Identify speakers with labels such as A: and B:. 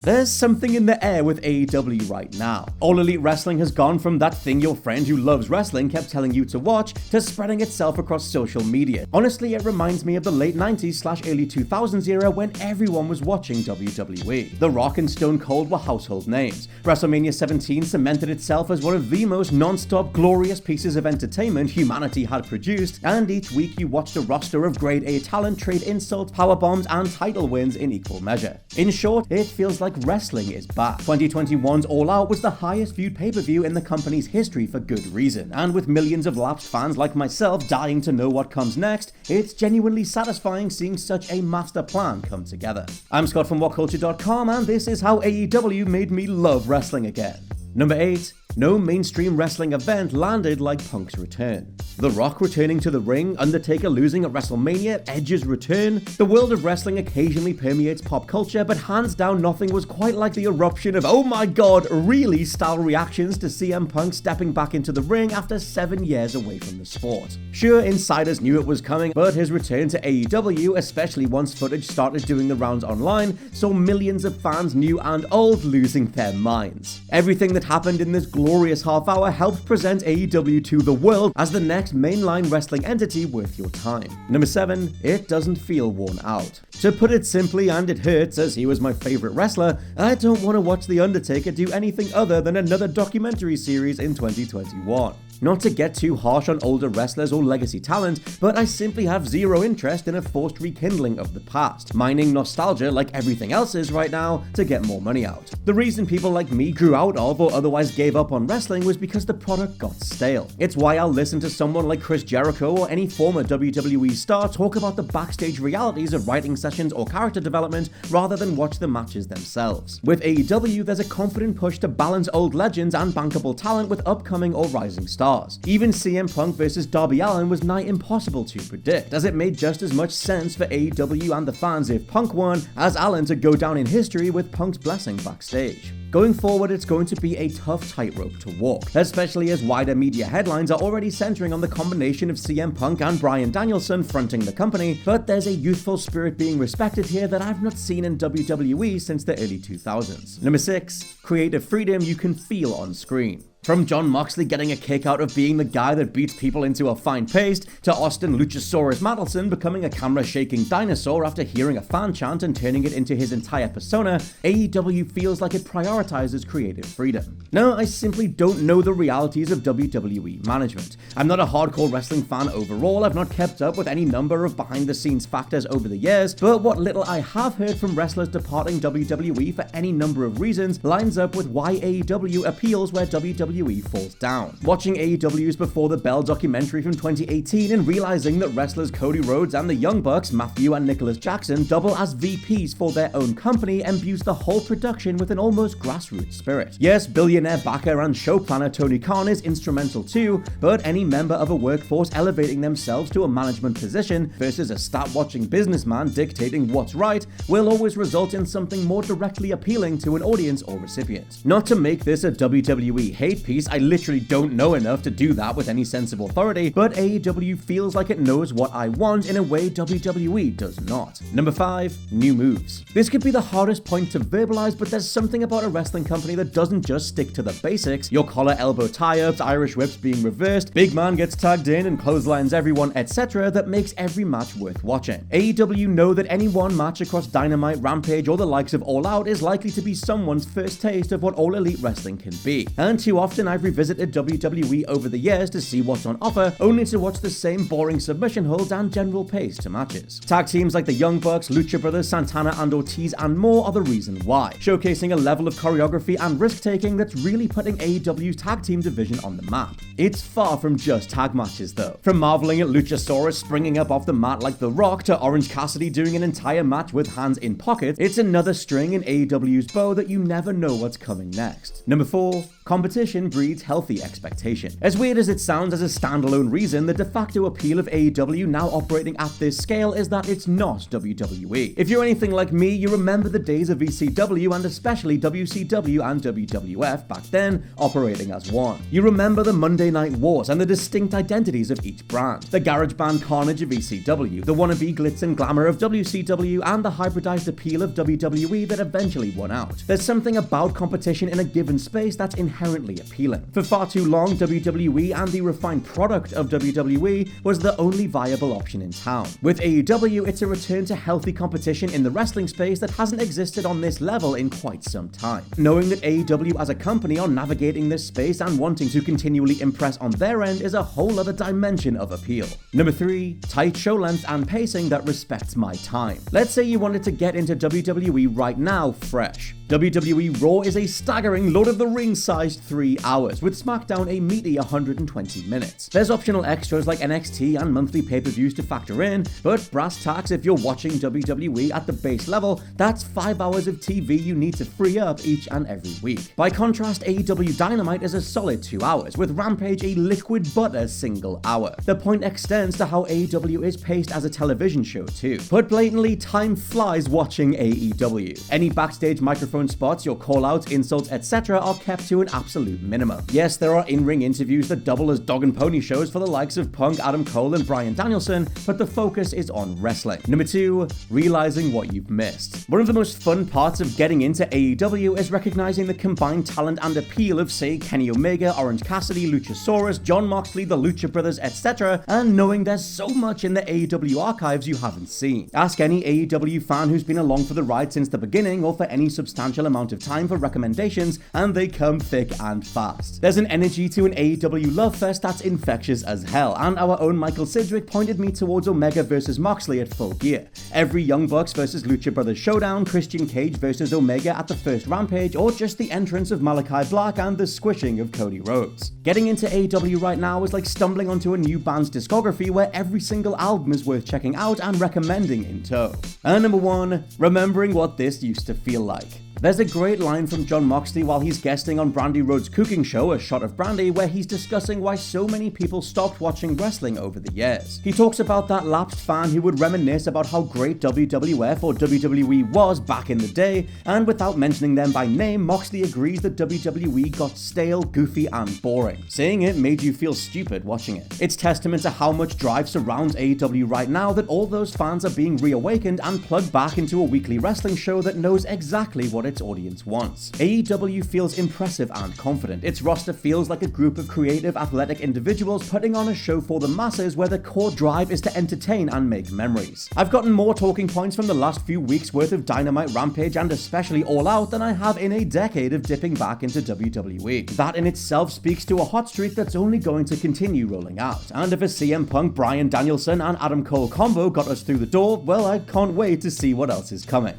A: There's something in the air with AEW right now. All Elite Wrestling has gone from that thing your friend who loves wrestling kept telling you to watch to spreading itself across social media. Honestly, it reminds me of the late 90s/early 2000s era when everyone was watching WWE. The Rock and Stone Cold were household names. WrestleMania 17 cemented itself as one of the most non-stop glorious pieces of entertainment humanity had produced, and each week you watched a roster of grade A talent trade insults, powerbombs, and title wins in equal measure. In short, it feels like wrestling is back. 2021's All Out was the highest viewed pay-per-view in the company's history for good reason, and with millions of lapsed fans like myself dying to know what comes next, it's genuinely satisfying seeing such a master plan come together. I'm Scott from WhatCulture.com, and this is how AEW made me love wrestling again. Number 8. No mainstream wrestling event landed like Punk's return. The Rock returning to the ring, Undertaker losing at WrestleMania, Edge's return. The world of wrestling occasionally permeates pop culture, but hands down nothing was quite like the eruption of "oh my god, really" style reactions to CM Punk stepping back into the ring after 7 years away from the sport. Sure, insiders knew it was coming, but his return to AEW, especially once footage started doing the rounds online, saw millions of fans, new and old, losing their minds. Everything that happened in this glorious half hour helped present AEW to the world as the next mainline wrestling entity worth your time. Number 7, it doesn't feel worn out. To put it simply, and it hurts as he was my favorite wrestler, I don't want to watch The Undertaker do anything other than another documentary series in 2021. Not to get too harsh on older wrestlers or legacy talent, but I simply have zero interest in a forced rekindling of the past, mining nostalgia like everything else is right now to get more money out. The reason people like me grew out of or otherwise gave up on wrestling was because the product got stale. It's why I'll listen to someone like Chris Jericho or any former WWE star talk about the backstage realities of writing sessions or character development rather than watch the matches themselves. With AEW, there's a confident push to balance old legends and bankable talent with upcoming or rising stars. Even CM Punk versus Darby Allin was nigh impossible to predict, as it made just as much sense for AEW and the fans if Punk won as Allin to go down in history with Punk's blessing backstage. Going forward, it's going to be a tough tightrope to walk, especially as wider media headlines are already centering on the combination of CM Punk and Bryan Danielson fronting the company, but there's a youthful spirit being respected here that I've not seen in WWE since the early 2000s. Number 6. Creative freedom you can feel on screen. From Jon Moxley getting a kick out of being the guy that beats people into a fine paste, to Austin Luchasaurus Mattelson becoming a camera-shaking dinosaur after hearing a fan chant and turning it into his entire persona, AEW feels like it prioritizes creative freedom. Now, I simply don't know the realities of WWE management. I'm not a hardcore wrestling fan overall, I've not kept up with any number of behind-the-scenes factors over the years, but what little I have heard from wrestlers departing WWE for any number of reasons lines up with why AEW appeals where WWE falls down. Watching AEW's Before the Bell documentary from 2018 and realizing that wrestlers Cody Rhodes and the Young Bucks, Matthew and Nicholas Jackson, double as VPs for their own company imbues the whole production with an almost grassroots spirit. Yes, billionaire backer and show planner Tony Khan is instrumental too, but any member of a workforce elevating themselves to a management position versus a stat-watching businessman dictating what's right will always result in something more directly appealing to an audience or recipient. Not to make this a WWE hate piece, I literally don't know enough to do that with any sense of authority, but AEW feels like it knows what I want in a way WWE does not. Number 5, new moves. This could be the hardest point to verbalize, but there's something about a wrestling company that doesn't just stick to the basics, your collar elbow tie-ups, Irish whips being reversed, big man gets tagged in and clotheslines everyone, etc. that makes every match worth watching. AEW know that any one match across Dynamite, Rampage, or the likes of All Out is likely to be someone's first taste of what All Elite Wrestling can be, and too often I've revisited WWE over the years to see what's on offer, only to watch the same boring submission holds and general pace to matches. Tag teams like the Young Bucks, Lucha Brothers, Santana and Ortiz and more are the reason why, showcasing a level of choreography and risk-taking that's really putting AEW's tag team division on the map. It's far from just tag matches though. From marveling at Luchasaurus springing up off the mat like The Rock to Orange Cassidy doing an entire match with hands in pockets, it's another string in AEW's bow that you never know what's coming next. Number 4, competition competition breeds healthy expectation. As weird as it sounds as a standalone reason, the de facto appeal of AEW now operating at this scale is that it's not WWE. If you're anything like me, you remember the days of ECW and especially WCW and WWF back then operating as one. You remember the Monday Night Wars and the distinct identities of each brand, the garage band carnage of ECW, the wannabe glitz and glamour of WCW, and the hybridized appeal of WWE that eventually won out. There's something about competition in a given space that's inherently appealing. For far too long, WWE and the refined product of WWE was the only viable option in town. With AEW, it's a return to healthy competition in the wrestling space that hasn't existed on this level in quite some time. Knowing that AEW as a company are navigating this space and wanting to continually impress on their end is a whole other dimension of appeal. Number 3, tight show length and pacing that respects my time. Let's say you wanted to get into WWE right now fresh. WWE Raw is a staggering Lord of the Rings-sized 3 hours, with SmackDown a meaty 120 minutes. There's optional extras like NXT and monthly pay-per-views to factor in, but brass tacks, if you're watching WWE at the base level, that's 5 hours of TV you need to free up each and every week. By contrast, AEW Dynamite is a solid 2 hours, with Rampage a liquid butter single hour. The point extends to how AEW is paced as a television show too. Put blatantly, time flies watching AEW. Any backstage microphone spots, your call-outs, insults, etc. are kept to an absolute minimum. Yes, there are in-ring interviews that double as dog and pony shows for the likes of Punk, Adam Cole, and Bryan Danielson, but the focus is on wrestling. Number 2, realizing what you've missed. One of the most fun parts of getting into AEW is recognizing the combined talent and appeal of, say, Kenny Omega, Orange Cassidy, Luchasaurus, Jon Moxley, the Lucha Brothers, etc., and knowing there's so much in the AEW archives you haven't seen. Ask any AEW fan who's been along for the ride since the beginning or for any substantial amount of time for recommendations, and they come thick and fast. There's an energy to an AEW love fest that's infectious as hell, and our own Michael Sidgwick pointed me towards Omega versus Moxley at Full Gear. Every Young Bucks versus Lucha Brothers showdown, Christian Cage versus Omega at the first Rampage, or just the entrance of Malachi Black and the squishing of Cody Rhodes. Getting into AEW right now is like stumbling onto a new band's discography where every single album is worth checking out and recommending in tow. And number 1, remembering what this used to feel like. There's a great line from Jon Moxley while he's guesting on Brandy Rhodes' cooking show, A Shot of Brandy, where he's discussing why so many people stopped watching wrestling over the years. He talks about that lapsed fan who would reminisce about how great WWF or WWE was back in the day, and without mentioning them by name, Moxley agrees that WWE got stale, goofy, and boring, saying it made you feel stupid watching it. It's testament to how much drive surrounds AEW right now that all those fans are being reawakened and plugged back into a weekly wrestling show that knows exactly what its audience wants. AEW feels impressive and confident. Its roster feels like a group of creative, athletic individuals putting on a show for the masses where the core drive is to entertain and make memories. I've gotten more talking points from the last few weeks worth of Dynamite, Rampage, and especially All Out than I have in a decade of dipping back into WWE. That in itself speaks to a hot streak that's only going to continue rolling out. And if a CM Punk, Bryan Danielson, and Adam Cole combo got us through the door, well, I can't wait to see what else is coming.